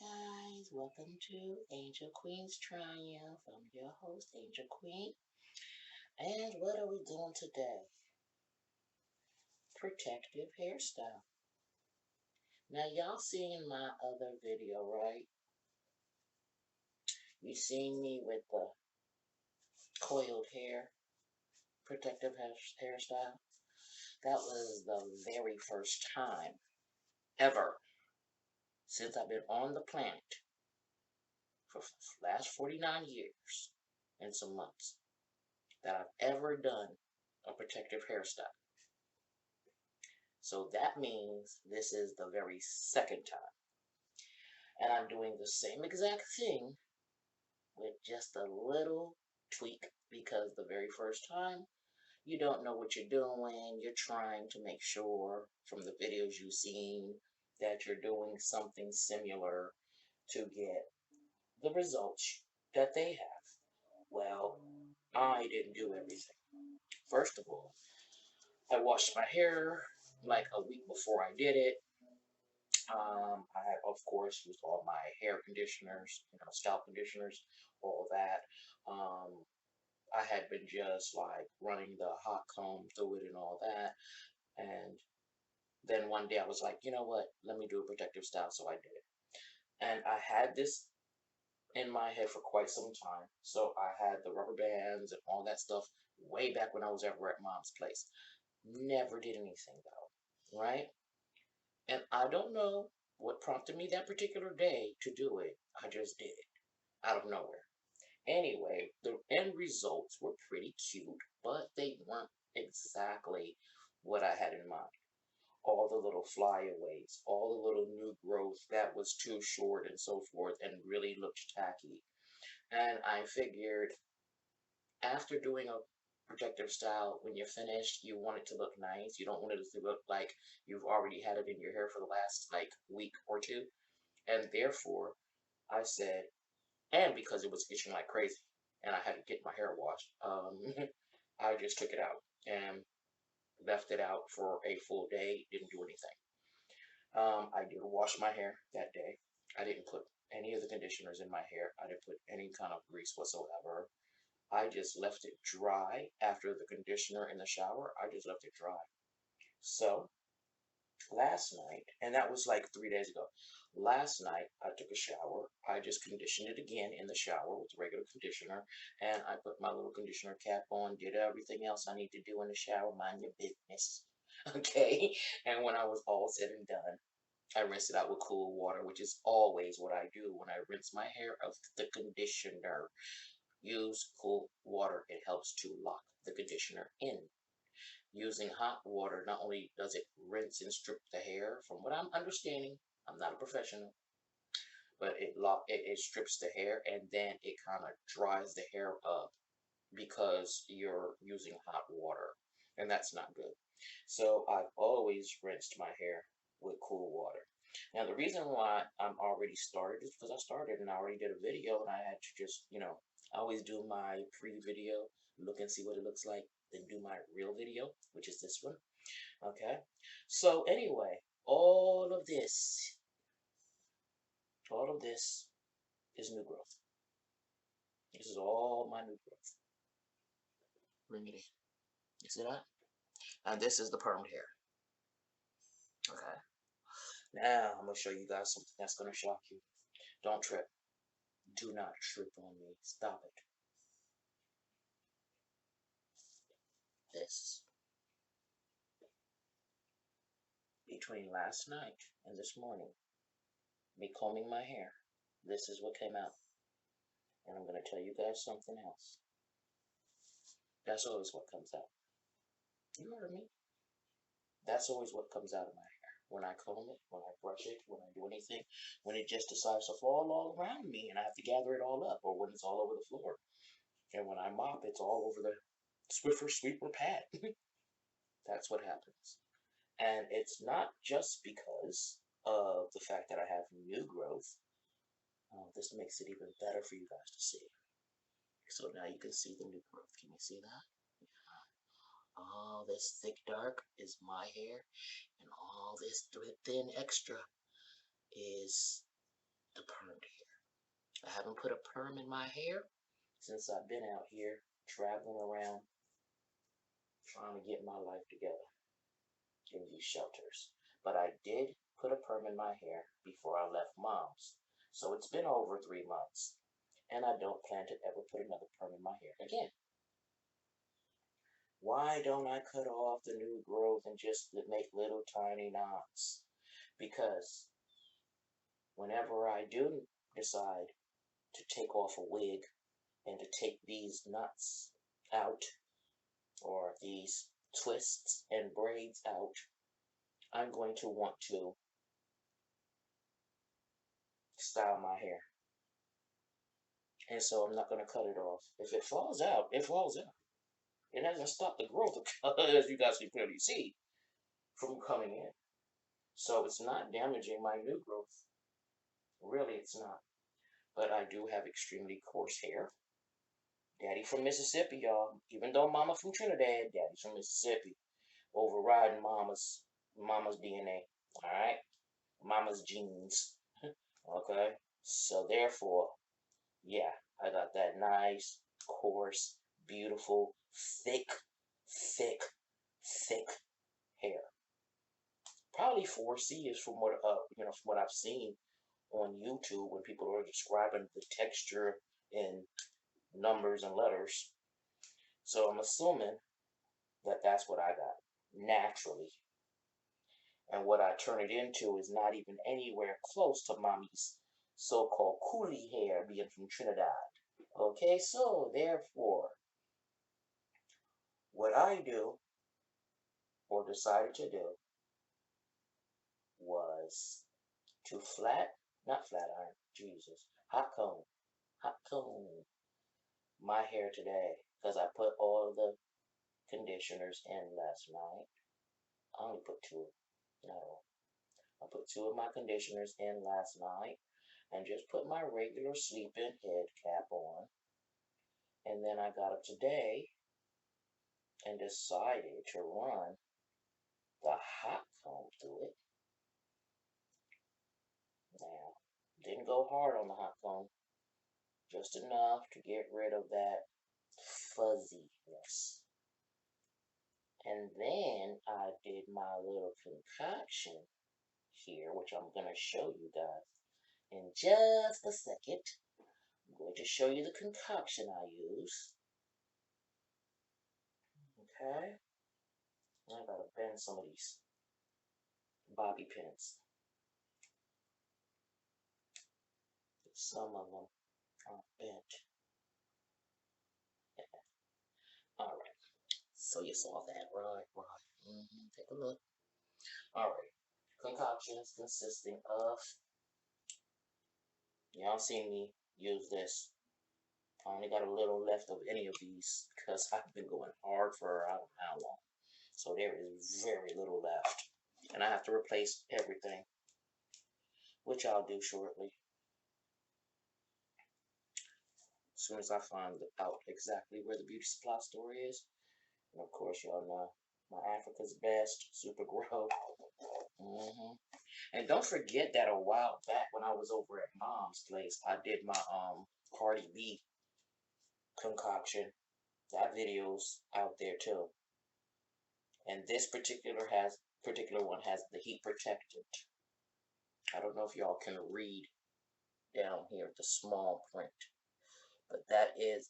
guys, welcome to Angel Queen's Triumph. I'm your host, Angel Queen. And what are we doing today? Protective hairstyle. Now, y'all seen my other video, right? You seen me with the coiled hair, hairstyle? That was the very first time ever since I've been on the planet for the last 49 years and some months that I've ever done a protective hairstyle. So that means this is the very second time. And I'm doing the same exact thing with just a little tweak because the very first time you don't know what you're doing. You're trying to make sure from the videos you've seen that you're doing something similar to get the results that they have. Well, I didn't do everything. First of all, I washed my hair like a week before I did it. I, of course, used all my hair conditioners, scalp conditioners, all that. I had been just like running the hot comb through it and all that. And then one day I was like, you know what? Let me do a protective style. So I did it. And I had this in my head for quite some time. So I had the rubber bands and all that stuff way back when I was ever at mom's place. Never did anything though, right? And I don't know what prompted me that particular day to do it. I just did it out of nowhere. Anyway, the end results were pretty cute, but they weren't exactly what I had in mind. All the little flyaways, all the little new growth that was too short and so forth and really looked tacky. And I figured after doing a protective style, when you're finished, you want it to look nice. You don't want it to look like you've already had it in your hair for the last like week or two. And therefore, I said, and because it was itching like crazy and I had to get my hair washed, I just took it out and left it out for a full day, didn't do anything. I did wash my hair that day. I didn't put any of the conditioners in my hair. I didn't put any kind of grease whatsoever. I just left it dry after the conditioner in the shower. I just left it dry. So last night, and that was like 3 days ago. Last night, I took a shower. I just conditioned it again in the shower with regular conditioner, and I put my little conditioner cap on, did everything else I need to do in the shower, mind your business. Okay? And when I was all said and done, I rinsed it out with cool water, which is always what I do when I rinse my hair of the conditioner. Use cool water, it helps to lock the conditioner in. Using hot water not only does it rinse and strip the hair, from what I'm understanding, I'm not a professional, but it strips the hair and then it kind of dries the hair up because you're using hot water, and that's not good. So I've always rinsed my hair with cool water. Now the reason why I'm already started is because I started and I already did a video and I had to just, I always do my pre-video, look and see what it looks like, then do my real video, which is this one. Okay. So anyway, all of this is new growth. This is all my new growth. Bring it in. You see that? And this is the permed hair. Okay. Now I'm gonna show you guys something that's gonna shock you. Don't trip. Do not trip on me. Stop it. This. Between last night and this morning, me combing my hair, this is what came out. And I'm gonna tell you guys something else. That's always what comes out. You heard me. That's always what comes out of my hair. When I comb it, when I brush it, when I do anything, when it just decides to fall all around me and I have to gather it all up, or when it's all over the floor. And when I mop, it's all over the Swiffer sweeper pad. That's what happens. And it's not just because of the fact that I have new growth. This makes it even better for you guys to see. So now you can see the new growth. Can you see that? All this thick dark is my hair, and all this thin extra is the haven't put a perm in my hair since I've been out here traveling around trying to get my life together in these shelters. But I did put a perm in my hair before I left mom's. So it's been over 3 months. And I don't plan to ever put another perm in my hair again. Why don't I cut off the new growth and just make little tiny knots? Because whenever I do decide to take off a wig and to take these knots out or these twists and braids out, I'm going to want to style my hair. And so I'm not going to cut it off. If it falls out, it falls out. It hasn't stopped the growth, as you guys can clearly see, from coming in. So it's not damaging my new growth. Really, it's not. But I do have extremely coarse hair. Daddy from Mississippi, y'all. Even though mama from Trinidad, daddy's from Mississippi. Overriding mama's DNA. Alright? Mama's genes. Okay? So therefore, yeah, I got that nice, coarse, beautiful, thick, thick, thick hair. Probably 4C is from what from what I've seen on YouTube when people are describing the texture in numbers and letters. So I'm assuming that that's what I got naturally. And what I turn it into is not even anywhere close to mommy's so-called coolie hair being from Trinidad. Okay, so therefore, what I do or decided to do was to not flat iron, Jesus, hot comb my hair today because I put all of the conditioners in last night. I only put two, not all. I put two of my conditioners in last night and just put my regular sleeping head cap on. And then I got up today and decided to run the hot comb through it. Now, didn't go hard on the hot comb, just enough to get rid of that fuzziness. And then I did my little concoction here, which I'm going to show you guys in just a second. I'm going to show you the concoction I use. Okay. I gotta bend some of these bobby pins. Some of them are bent. Alright. So you saw that, right? Take a look. Alright. Concoctions consisting of, y'all seen me use this. I only got a little left of any of these because I've been going hard for I don't know how long. So there is very little left. And I have to replace everything, which I'll do shortly. As soon as I find out exactly where the beauty supply store is. And of course, y'all know my Africa's Best Super Grow. And don't forget that a while back when I was over at mom's place, I did my Cardi B concoction. That video's out there too. And this particular one has the heat protectant. I don't know if y'all can read down here the small print, but that is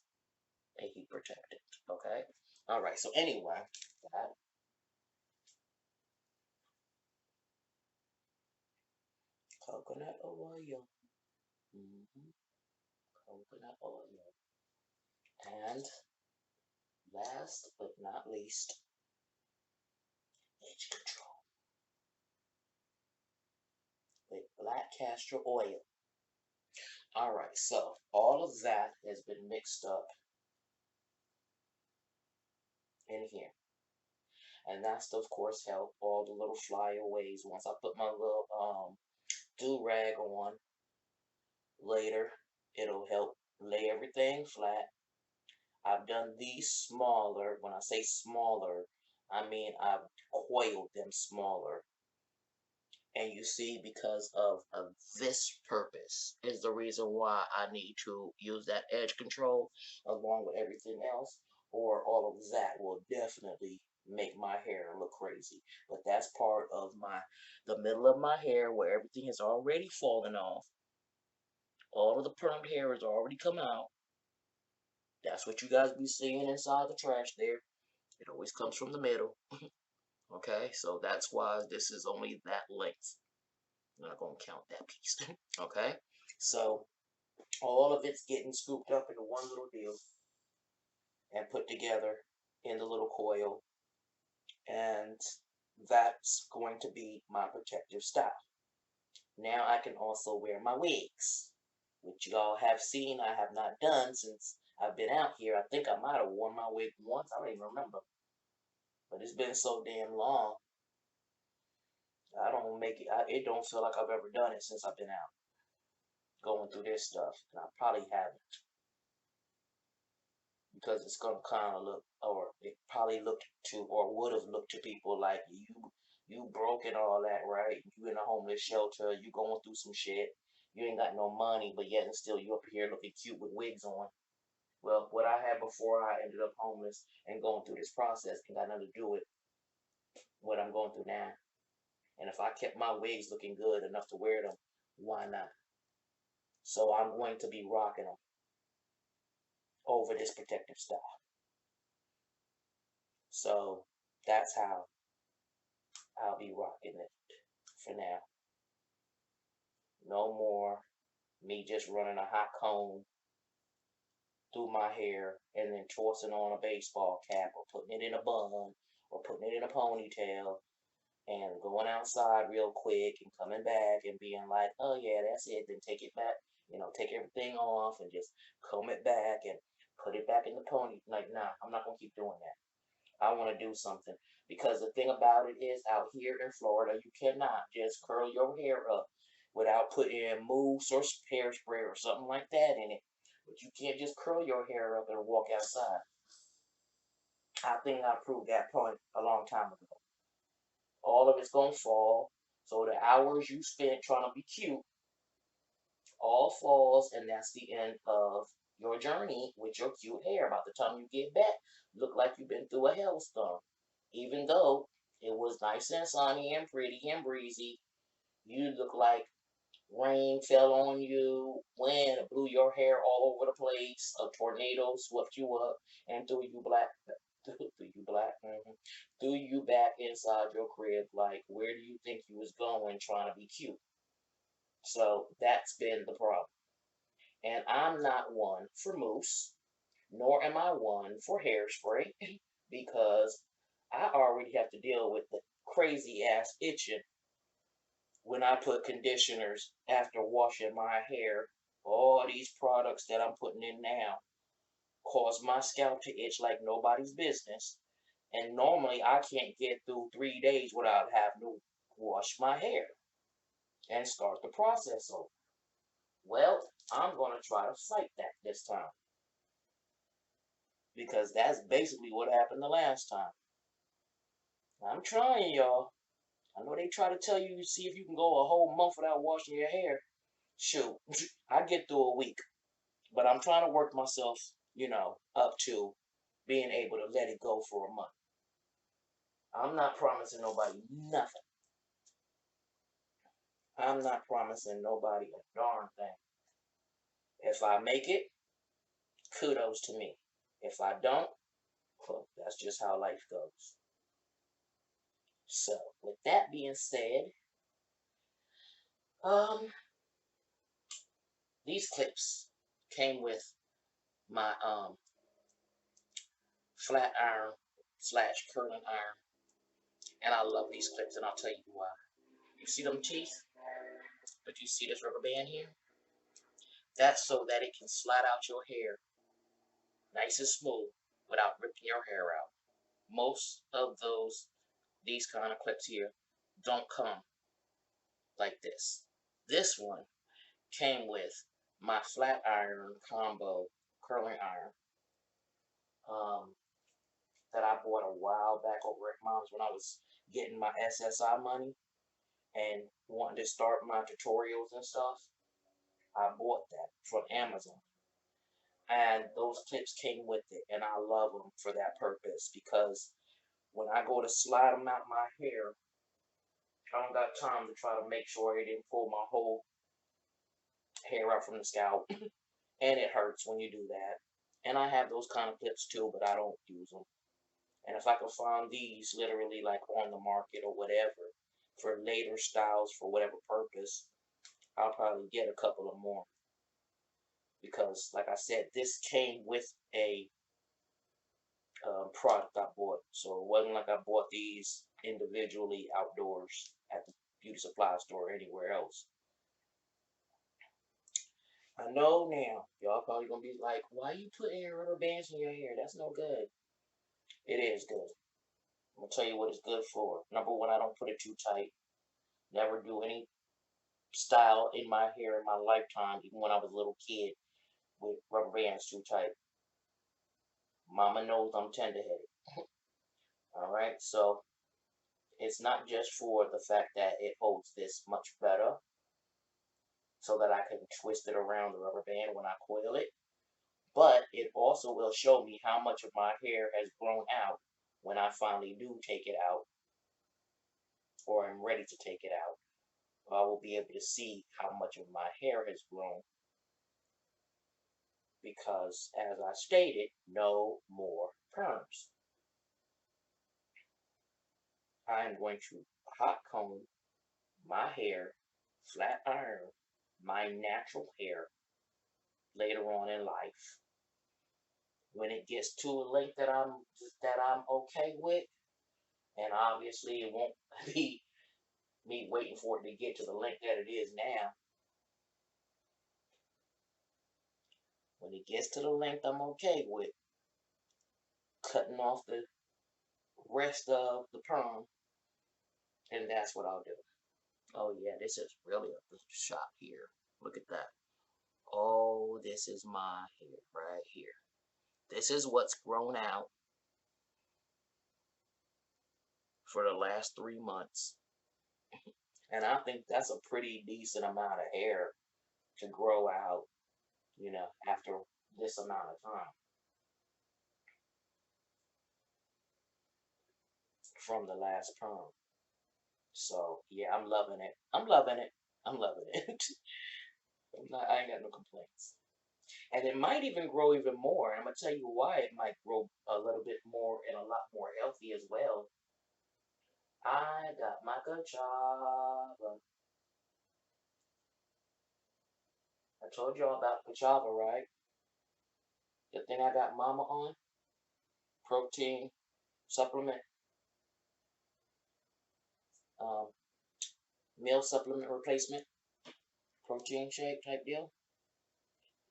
a heat protectant. Okay. All right. So anyway, that coconut oil. Coconut oil. And last but not least, edge control with black castor oil. Alright, so all of that has been mixed up in here. And that's to, of course, help all the little flyaways. Once I put my little do-rag on later, it'll help lay everything flat. I've done these smaller. When I say smaller, I mean I've coiled them smaller. And you see, because of this purpose, this is the reason why I need to use that edge control along with everything else, or all of that will definitely make my hair look crazy. But that's part of the middle of my hair where everything has already fallen off. All of the permed hair has already come out. That's what you guys be seeing inside the trash there. It always comes from the middle. Okay, so that's why this is only that length. I'm not gonna count that piece. Okay, so all of it's getting scooped up into one little deal and put together in the little coil, and that's going to be my protective style. Now I can also wear my wigs, which y'all have seen I have not done since I've been out here. I think I might have worn my wig once. I don't even remember. But it's been so damn long. I don't make it. It don't feel like I've ever done it since I've been out going through this stuff, and I probably haven't because it's gonna kind of look, or it probably looked to, or would have looked to people like you broke and all that, right? You in a homeless shelter, you going through some shit. You ain't got no money, but yet and still you up here looking cute with wigs on. Well, what I had before I ended up homeless and going through this process ain't got nothing to do with what I'm going through now. And if I kept my wigs looking good enough to wear them, why not? So I'm going to be rocking them over this protective style. So that's how I'll be rocking it for now. No more me just running a hot comb through my hair and then tossing on a baseball cap or putting it in a bun or putting it in a ponytail and going outside real quick and coming back and being like, oh yeah, that's it. Then take it back, take everything off and just comb it back and put it back in the pony. Like, nah, I'm not gonna keep doing that. I want to do something because the thing about it is, out here in Florida, you cannot just curl your hair up without putting in mousse or hairspray or something like that in it. But you can't just curl your hair up and walk outside. I think I proved that point a long time ago. All of it's gonna fall. So the hours you spent trying to be cute all falls, and that's the end of your journey with your cute hair. By the time you get back, look like you've been through a hailstorm. Even though it was nice and sunny and pretty and breezy, you look like rain fell on you, wind blew your hair all over the place, a tornado swept you up and threw you black, threw you back inside your crib. Like, where do you think you was going trying to be cute? So that's been the problem. And I'm not one for mousse, nor am I one for hairspray, because I already have to deal with the crazy ass itching when I put conditioners after washing my hair. All these products that I'm putting in now cause my scalp to itch like nobody's business. And normally I can't get through 3 days without having to wash my hair and start the process over. Well, I'm going to try to fight that this time because that's basically what happened the last time. I'm trying, y'all. I know they try to tell you, see if you can go a whole month without washing your hair. Shoot, I get through a week, but I'm trying to work myself, up to being able to let it go for a month. I'm not promising nobody nothing. I'm not promising nobody a darn thing. If I make it, kudos to me. If I don't, well, that's just how life goes. So, with that being said, um, these clips came with my flat iron slash curling iron, and I love these clips, and I'll tell you why. You see them teeth? But you see this rubber band here? That's so that it can slide out your hair nice and smooth without ripping your hair out. Most of these kind of clips here don't come like this. This one came with my flat iron combo curling iron that I bought a while back over at mom's when I was getting my SSI money and wanting to start my tutorials and stuff. I bought that from Amazon. And those clips came with it, and I love them for that purpose because when I go to slide them out my hair, I don't got time to try to make sure it didn't pull my whole hair out from the scalp, and it hurts when you do that. And I have those kind of clips too, but I don't use them. And if I can find these literally like on the market or whatever for later styles for whatever purpose, I'll probably get a couple of more because, like I said, this came with a product I bought. So it wasn't like I bought these individually outdoors at the beauty supply store or anywhere else. I know now, y'all probably gonna be like, why you putting rubber bands in your hair? That's no good. It is good. I'm gonna tell you what it's good for. Number one, I don't put it too tight. Never do any style in my hair in my lifetime, even when I was a little kid, with rubber bands too tight. Mama knows I'm tender headed. All right, so it's not just for the fact that it holds this much better, so that I can twist it around the rubber band when I coil it, but it also will show me how much of my hair has grown out when I finally do take it out or am ready to take it out. I will be able to see how much of my hair has grown because, as I stated, no more perms. I am going to hot comb my hair, flat iron my natural hair later on in life. When it gets to a length that I'm okay with, and obviously it won't be me waiting for it to get to the length that it is now. When it gets to the length I'm okay with, cutting off the rest of the perm, and that's what I'll do. Oh yeah, this is really a good shot here. Look at that. Oh, this is my hair right here. This is what's grown out for the last 3 months. And I think that's a pretty decent amount of hair to grow out, after this amount of time from the last perm. So yeah, I'm loving it. I'm loving it. I'm loving it. I ain't got no complaints. And it might even grow even more. And I'm gonna tell you why it might grow a little bit more and a lot more healthy as well. I got my Kachava. I told y'all about Kachava, right? The thing I got Mama on, protein supplement, um, meal supplement replacement, protein shake type deal.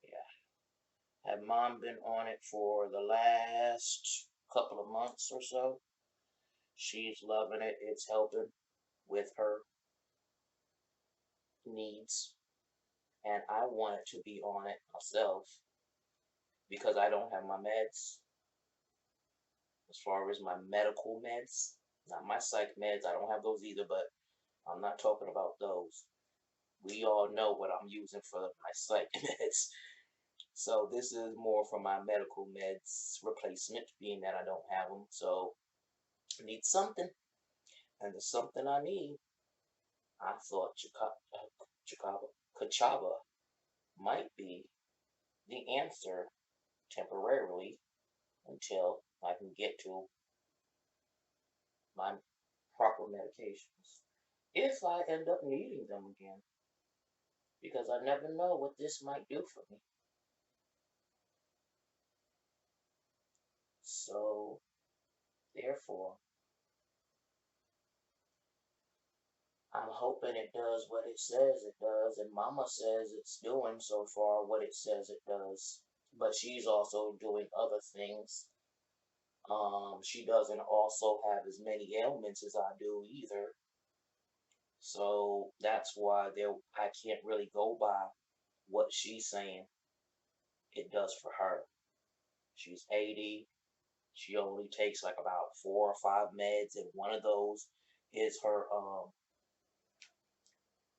Yeah, had Mom been on it for the last couple of months or so. She's loving it. It's helping with her needs, and I wanted to be on it myself because I don't have my meds. As far as my medical meds, not my psych meds, I don't have those either, but I'm not talking about those. We all know what I'm using for my psych meds. So this is more for my medical meds replacement, being that I don't have them. So I need something, and the something I need, I thought Kachava might be the answer temporarily until I can get to my proper medications. If I end up needing them again, because I never know what this might do for me. So, therefore, I'm hoping it does what it says it does, and Mama says it's doing so far what it says it does. But she's also doing other things. She doesn't also have as many ailments as I do either. So that's why I can't really go by what she's saying it does for her. She's 80. She only takes like about 4 or 5 meds, and one of those is her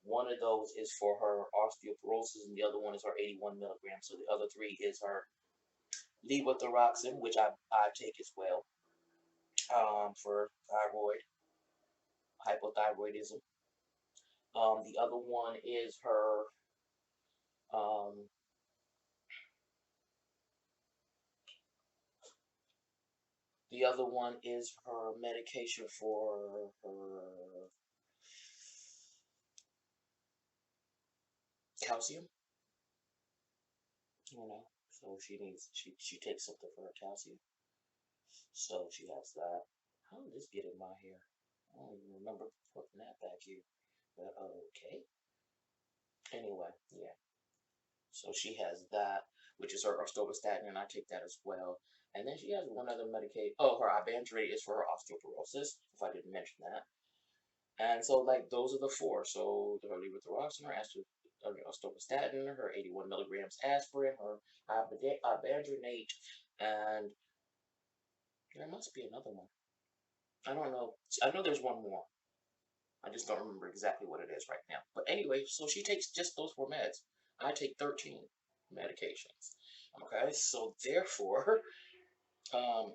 One of those is for her osteoporosis, and the other one is her 81 milligrams. So the other three is her levothyroxine, which I take as well, for thyroid, hypothyroidism. The other one is her, um, the other one is her medication for her calcium, you know. So she takes something for her calcium. So she has that. How did this get in my hair? I don't even remember putting that back here. But okay. Anyway, yeah. So she has that, which is her orstovastatin, and I take that as well. And then she has one other medication. Oh, her Ibandrate is for her osteoporosis, if I didn't mention that. And so, like, those are the four. So, her levothyroxine, her orstovastatin, her 81 milligrams aspirin, her Ibandronate, and there must be another one. I don't know. I know there's one more. I just don't remember exactly what it is right now. But anyway, so she takes just those four meds. I take 13 medications. Okay, so therefore, um,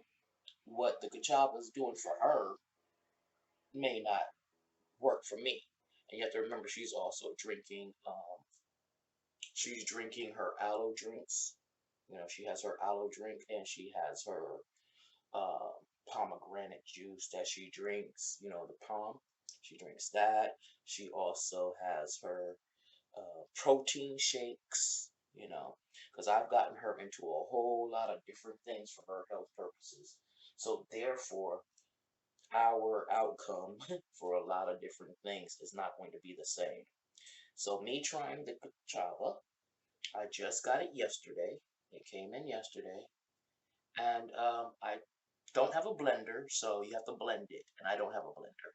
what the Kachava is doing for her may not work for me. And you have to remember, she's drinking her aloe drinks. You know, she has her aloe drink, and she has her uh, pomegranate juice that she drinks. You know, the palm. She drinks that. She also has her protein shakes, you know, because I've gotten her into a whole lot of different things for her health purposes. So, therefore, our outcome for a lot of different things is not going to be the same. So, me trying the Kachava, I just got it yesterday. It came in yesterday. And I don't have a blender, so you have to blend it. And I don't have a blender.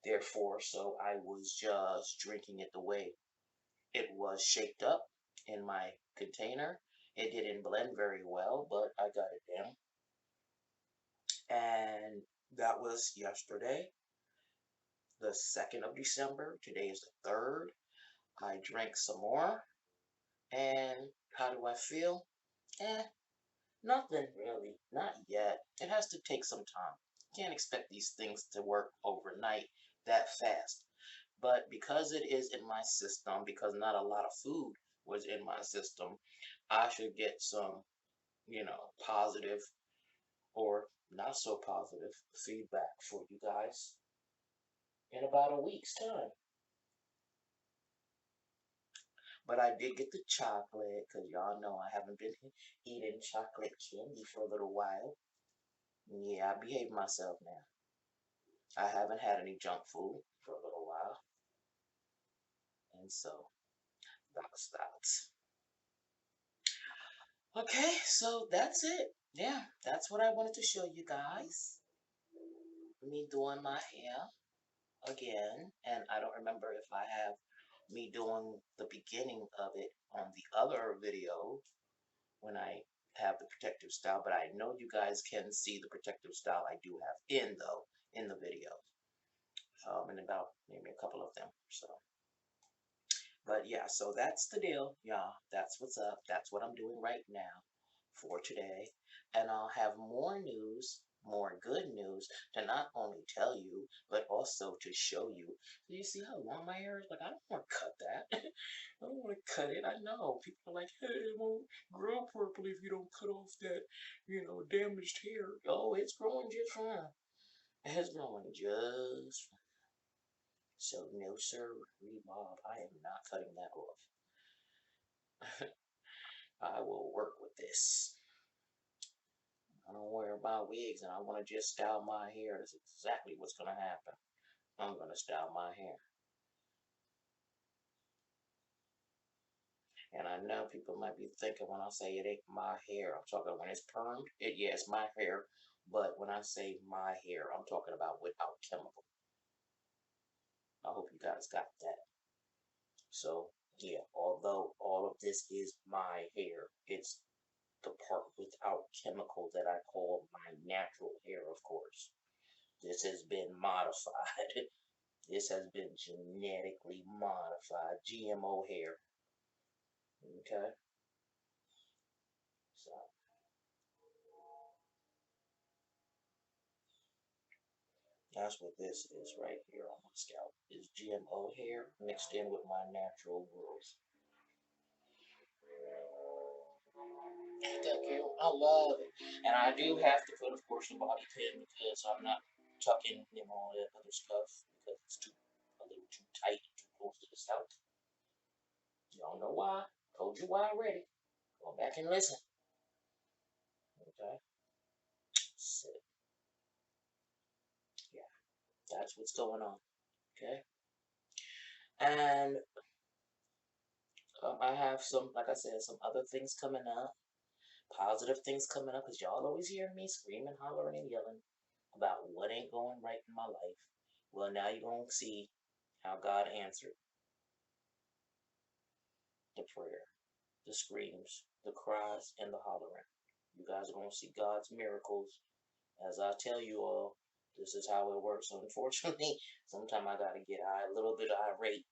Therefore, so I was just drinking it the way it was shaped up in my container. It didn't blend very well, but I got it down. And that was yesterday, the 2nd of December. Today is the 3rd. I drank some more. And how do I feel? Eh, nothing really. Not yet. It has to take some time. Can't expect these things to work overnight that fast. But because it is in my system, because not a lot of food was in my system, I should get some, positive or not so positive feedback for you guys in about a week's time. But I did get the chocolate because y'all know I haven't been eating chocolate candy for a little while. Yeah, I behave myself now. I haven't had any junk food for a little while. And so that's that. Okay, so that's it. Yeah, that's what I wanted to show you guys. Me doing my hair again. And I don't remember if I have me doing the beginning of it on the other video when I have the protective style, but I know you guys can see the protective style I do have in the video, and about maybe a couple of them. So, but yeah, so that's the deal, y'all. That's what's up. That's what I'm doing right now for today, and I'll have more news. More good news to not only tell you, but also to show you. Do you see how long my hair is? Like, I don't want to cut that. I don't want to cut it. I know people are like, hey, it won't grow properly if you don't cut off that, damaged hair. Oh, it's growing just fine. It's growing just fine. So, no, sir, Bob, I am not cutting that off. I will work with this. I don't wear my wigs and I want to just style my hair. That's exactly what's going to happen. I'm going to style my hair. And I know people might be thinking when I say it ain't my hair, I'm talking when it's permed. Yeah, it's my hair. But when I say my hair, I'm talking about without chemical. I hope you guys got that. So, yeah, although all of this is my hair, it's the part without chemical that I call my natural hair, of course. This has been modified. This has been genetically modified, GMO hair. Okay, so that's what this is right here on my scalp. Is GMO hair mixed in with my natural growth. Thank you. I love it. And I do have to put, of course, the body pin because I'm not tucking, all that other stuff because it's too a little too tight, too close to the scalp. You don't know why. Told you why already. Go back and listen. Okay. So, yeah, that's what's going on. Okay. And I have some, like I said, some other things coming up, positive things coming up, because y'all always hear me screaming, hollering, and yelling about what ain't going right in my life. Well, now you're going to see how God answered the prayer, the screams, the cries, and the hollering. You guys are going to see God's miracles. As I tell you all, this is how it works. Unfortunately, sometimes I got to get a little bit irate.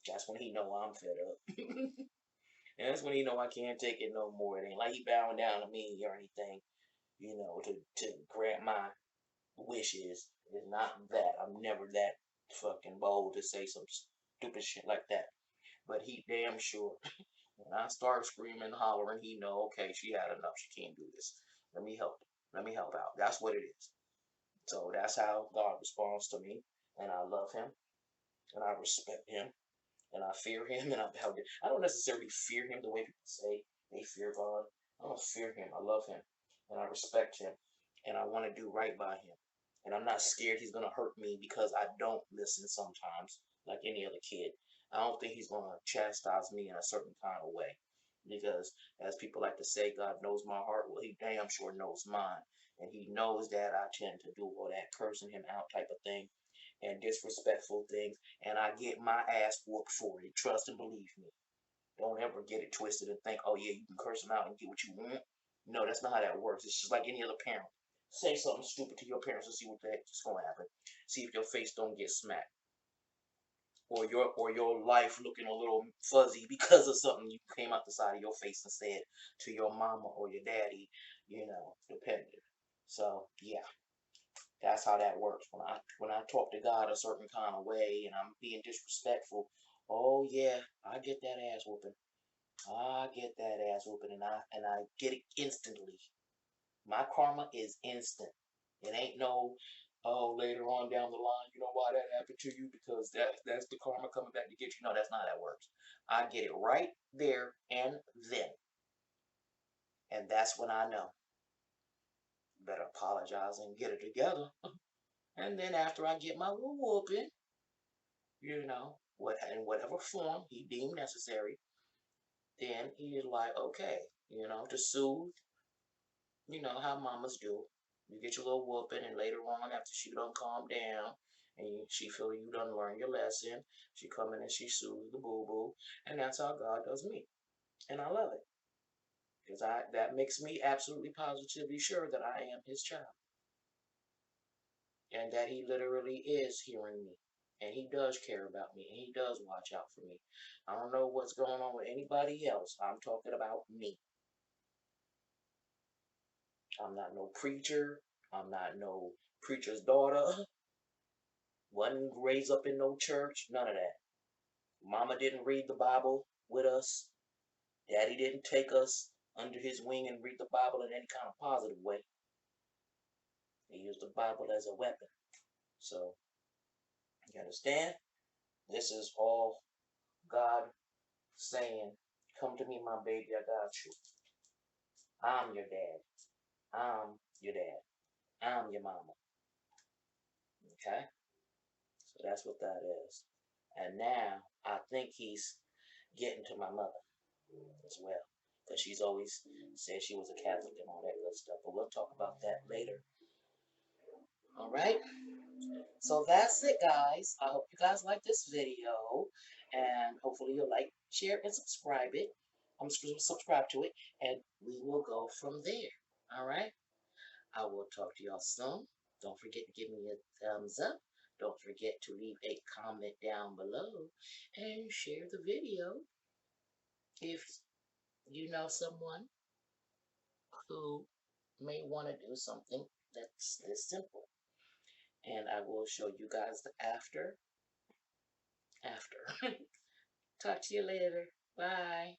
That's when he know I'm fed up. And that's when he know I can't take it no more. It ain't like he bowing down to me or anything, to grant my wishes. It's not that. I'm never that fucking bold to say some stupid shit like that. But he damn sure, when I start screaming, hollering, he know, okay, she had enough. She can't do this. Let me help. Let me help out. That's what it is. So that's how God responds to me. And I love him. And I respect him. And I fear him. And I bow down. I don't necessarily fear him the way people say they fear God. I don't fear him. I love him. And I respect him. And I want to do right by him. And I'm not scared he's going to hurt me because I don't listen sometimes, like any other kid. I don't think he's going to chastise me in a certain kind of way. Because, as people like to say, God knows my heart. Well, he damn sure knows mine. And he knows that I tend to do all that cursing him out type of thing and disrespectful things. And I get my ass whooped for it. Trust and believe me. Don't ever get it twisted and think, oh, yeah, you can curse them out and get what you want. No, that's not how that works. It's just like any other parent. Say something stupid to your parents and see what the heck is going to happen. See if your face don't get smacked. Or your life looking a little fuzzy because of something you came out the side of your face and said to your mama or your daddy, depending. So yeah, that's how that works. When I talk to God a certain kind of way and I'm being disrespectful, oh yeah, I get that ass whooping. I get that ass whooping, and I get it instantly. My karma is instant. It ain't no, oh, later on down the line, you know why that happened to you because that's the karma coming back to get you. No, that's not how that works. I get it right there and then, and that's when I know. Better apologize and get it together. And then after I get my little whooping, what in whatever form he deemed necessary, then he is like, okay, to soothe, how mamas do. You get your little whooping, and later on, after she done calm down, and she feel you done learn your lesson, she come in and she soothes the boo boo, and that's how God does me, and I love it because that makes me absolutely positively sure that I am His child, and that He literally is hearing me, and He does care about me, and He does watch out for me. I don't know what's going on with anybody else. I'm talking about me. I'm not no preacher. I'm not no preacher's daughter. Wasn't raised up in no church. None of that. Mama didn't read the Bible with us. Daddy didn't take us under his wing and read the Bible in any kind of positive way. He used the Bible as a weapon. So, you understand? This is all God saying, come to me, my baby, I got you. I'm your dad. I'm your dad. I'm your mama. Okay? So that's what that is. And now I think he's getting to my mother as well. Because she's always said she was a Catholic and all that good stuff. But we'll talk about that later. All right. So that's it, guys. I hope you guys like this video. And hopefully you'll like, share, and subscribe it. Subscribe to it. And we will go from there. All right. I will talk to y'all soon. Don't forget to give me a thumbs up. Don't forget to leave a comment down below and share the video if you know someone who may want to do something that's this simple. And I will show you guys the after. Talk to you later. Bye.